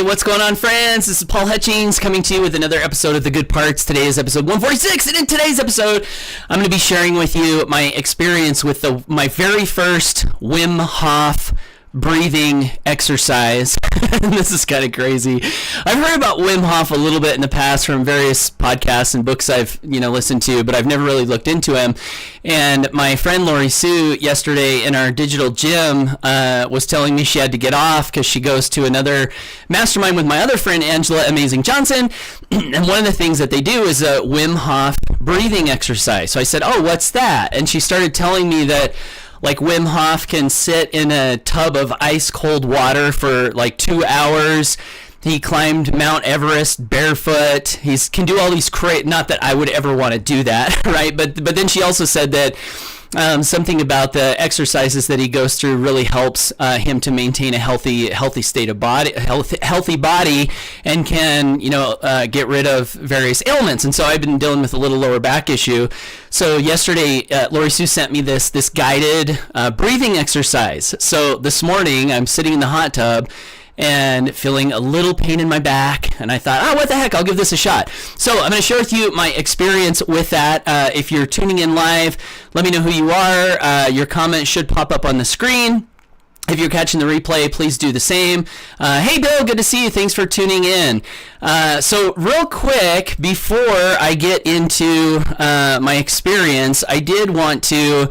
what's going on, friends? This is Paul Hutchings coming to you with another episode of The Good Parts. Today is episode 146, and in today's episode, I'm going to be sharing with you my experience with my very first Wim Hof breathing exercise. This is kind of crazy. I've heard about Wim Hof a little bit in the past from various podcasts and books I've listened to, but I've never really looked into him. And my friend Lori Sue yesterday in our digital gym was telling me she had to get off because she goes to another mastermind with my other friend Angela Amazing Johnson. And one of the things that they do is a Wim Hof breathing exercise. So I said, "Oh, what's that?" And she started telling me that like Wim Hof can sit in a tub of ice cold water for like 2 hours. He climbed Mount Everest barefoot. He can do all these not that I would ever want to do that, right? But then she also said that something about the exercises that he goes through really helps him to maintain a healthy state of body, healthy body, and can get rid of various ailments. And so I've been dealing with a little lower back issue. So yesterday, Lori Sue sent me this guided breathing exercise. So this morning, I'm sitting in the hot tub and feeling a little pain in my back, and I thought, what the heck, I'll give this a shot. So I'm going to share with you my experience with that. If you're tuning in live, let me know who you are. Your comment should pop up on the screen. If you're catching the replay, please do the same. Hey, Bill, good to see you. Thanks for tuning in. So real quick, before I get into my experience, I did want to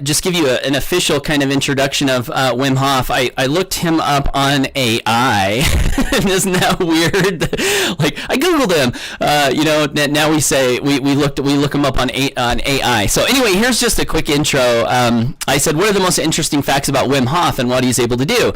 just give you an official kind of introduction of Wim Hof. I looked him up on AI. Isn't that weird? Like, I Googled him. Now we say we look him up on AI. So anyway, here's just a quick intro. I said, what are the most interesting facts about Wim Hof and what he's able to do?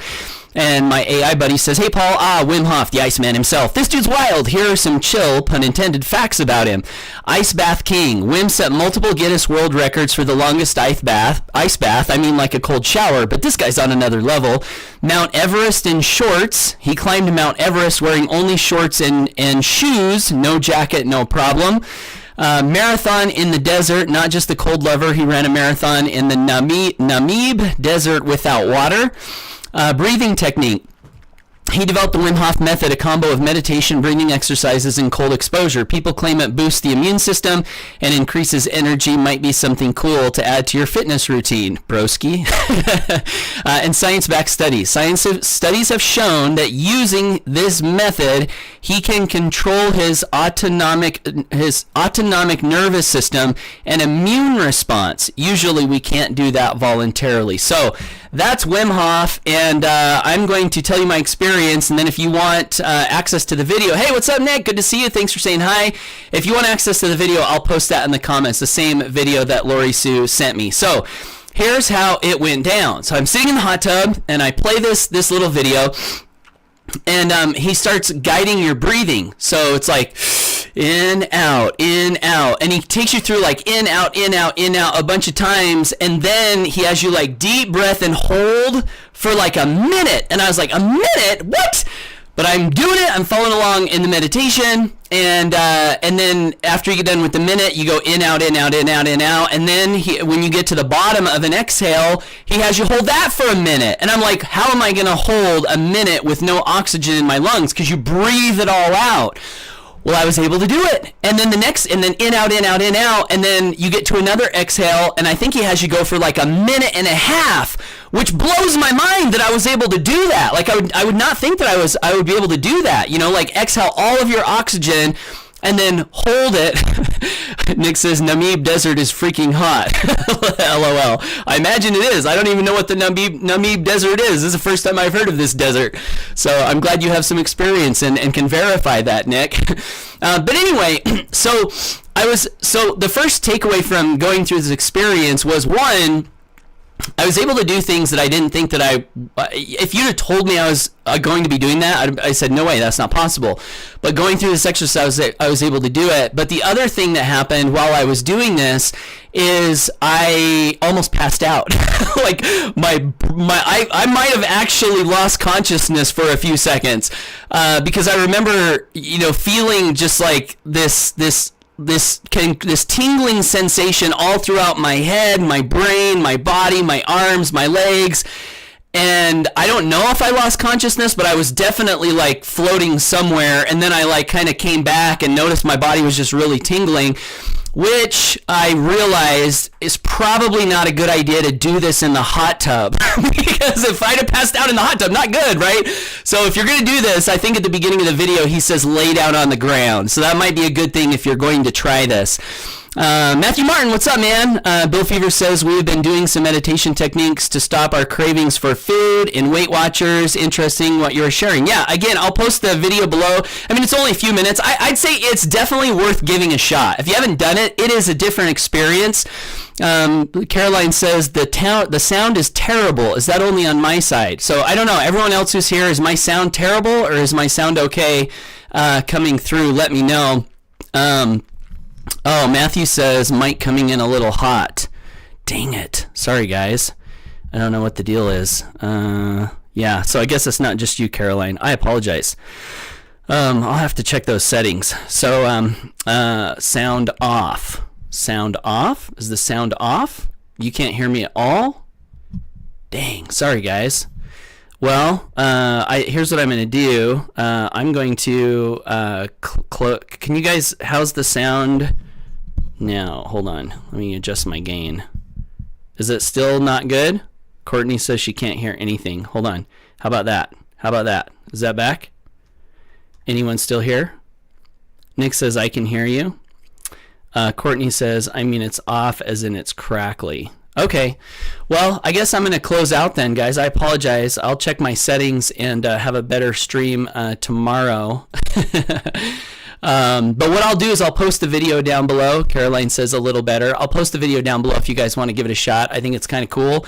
And my AI buddy says, "Hey, Paul, Wim Hof, the Iceman himself. This dude's wild. Here are some chill, pun intended, facts about him. Ice bath king. Wim set multiple Guinness World Records for the longest ice bath. I mean like a cold shower, but this guy's on another level. Mount Everest in shorts. He climbed Mount Everest wearing only shorts and shoes. No jacket, no problem. Marathon in the desert, not just the cold lover. He ran a marathon in the Namib Desert without water. Breathing technique. He developed the Wim Hof method, a combo of meditation, breathing exercises, and cold exposure. People claim it boosts the immune system and increases energy. Might be something cool to add to your fitness routine, broski. And science-backed studies. Studies have shown that using this method, he can control his autonomic nervous system and immune response. Usually, we can't do that voluntarily. So that's Wim Hof, and I'm going to tell you my experience, and then if you want access to the video, hey, what's up, Nick? Good to see you. Thanks for saying hi. If you want access to the video, I'll post that in the comments, the same video that Lori Sue sent me. So here's how it went down. So I'm sitting in the hot tub, and I play this little video, and he starts guiding your breathing. So it's like in, out, and he takes you through like in, out, a bunch of times, and then he has you like deep breath and hold for like a minute. And I was like, a minute? What? But I'm doing it. I'm following along in the meditation, and then after you get done with the minute, you go in, out, and then when you get to the bottom of an exhale, he has you hold that for a minute. And I'm like, how am I going to hold a minute with no oxygen in my lungs? Because you breathe it all out. Well, I was able to do it. And then and then in, out, and then you get to another exhale, and I think he has you go for like a minute and a half, which blows my mind that I was able to do that. Like I would not think that I would be able to do that. Like exhale all of your oxygen and then hold it. Nick says Namib Desert is freaking hot. LOL. I imagine it is. I don't even know what the Namib Desert is. This is the first time I've heard of this desert. So I'm glad you have some experience and can verify that, Nick. But anyway, so the first takeaway from going through this experience was, one, I was able to do things that I didn't think that if you'd have told me I was going to be doing that, I said, no way, that's not possible. But going through this exercise, I was able to do it. But the other thing that happened while I was doing this is I almost passed out. Like I might have actually lost consciousness for a few seconds because I remember, feeling just like this tingling sensation all throughout my head, my brain, my body, my arms, my legs. and I don't know if I lost consciousness, but I was definitely like floating somewhere, and then I like kind of came back and noticed my body was just really tingling, which I realized is probably not a good idea to do this in the hot tub because if I'd have passed out in the hot tub, not good, right? So if you're going to do this, I think at the beginning of the video, he says lay down on the ground. So that might be a good thing if you're going to try this. Matthew Martin, what's up, man? Bill Fever says we've been doing some meditation techniques to stop our cravings for food in Weight Watchers. Interesting what you're sharing. Yeah, again, I'll post the video below. I mean, it's only a few minutes. I'd say it's definitely worth giving a shot. If you haven't done it, it is a different experience. Caroline says the sound is terrible. Is that only on my side? So I don't know. Everyone else who's here, is my sound terrible or is my sound okay coming through? Let me know. Oh, Matthew says mic coming in a little hot. Dang it. Sorry, guys. I don't know what the deal is. Yeah, so I guess it's not just you, Caroline. I apologize. I'll have to check those settings. So sound off. Sound off? Is the sound off? You can't hear me at all? Dang. Sorry, guys. Well, here's what I'm going to do. I'm going to can you guys, how's the sound now? Hold on. Let me adjust my gain. Is it still not good? Courtney says she can't hear anything. Hold on. How about that? How about that? Is that back? Anyone still here? Nick says I can hear you. Courtney says, I mean, it's off as in it's crackly. Okay, well, I guess I'm going to close out then, guys. I apologize. I'll check my settings and have a better stream tomorrow. But what I'll do is I'll post the video down below. Caroline says a little better. I'll post the video down below if you guys want to give it a shot. I think it's kind of cool.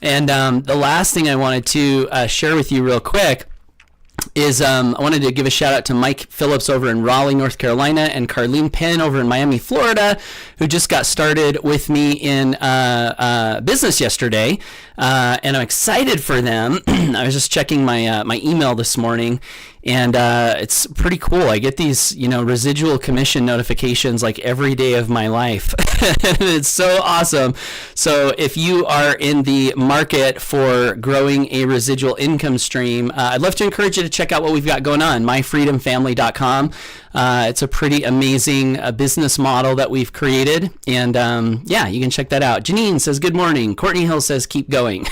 And the last thing I wanted to share with you real quick is I wanted to give a shout out to Mike Phillips over in Raleigh, North Carolina, and Carlene Penn over in Miami, Florida, who just got started with me in business yesterday, and I'm excited for them. I was just checking my email this morning, and it's pretty cool. I get these, residual commission notifications like every day of my life. And it's so awesome. So if you are in the market for growing a residual income stream, I'd love to encourage you to check out what we've got going on, myfreedomfamily.com. It's a pretty amazing business model that we've created. And yeah, you can check that out. Janine says, good morning. Courtney Hill says, keep going.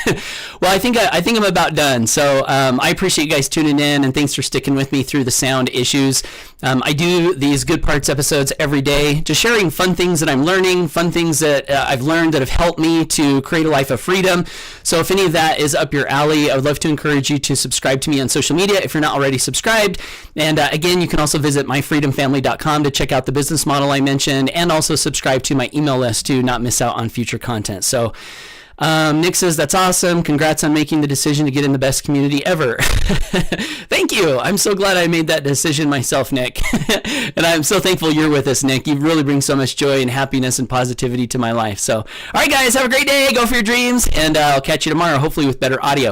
Well, I think I'm about done. So I appreciate you guys tuning in, and thanks for sticking with me through the sound issues. I do these Good Parts episodes every day, just sharing fun things that I'm learning, fun things that I've learned that have helped me to create a life of freedom. So if any of that is up your alley, I would love to encourage you to subscribe to me on social media if you're not already subscribed. And again, you can also visit myfreedomfamily.com to check out the business model I mentioned, and also subscribe to my email list to not miss out on future content. So Nick says, that's awesome. Congrats on making the decision to get in the best community ever. Thank you. I'm so glad I made that decision myself, Nick. And I'm so thankful you're with us, Nick. You really bring so much joy and happiness and positivity to my life. So, all right, guys, have a great day. Go for your dreams, and I'll catch you tomorrow, hopefully with better audio.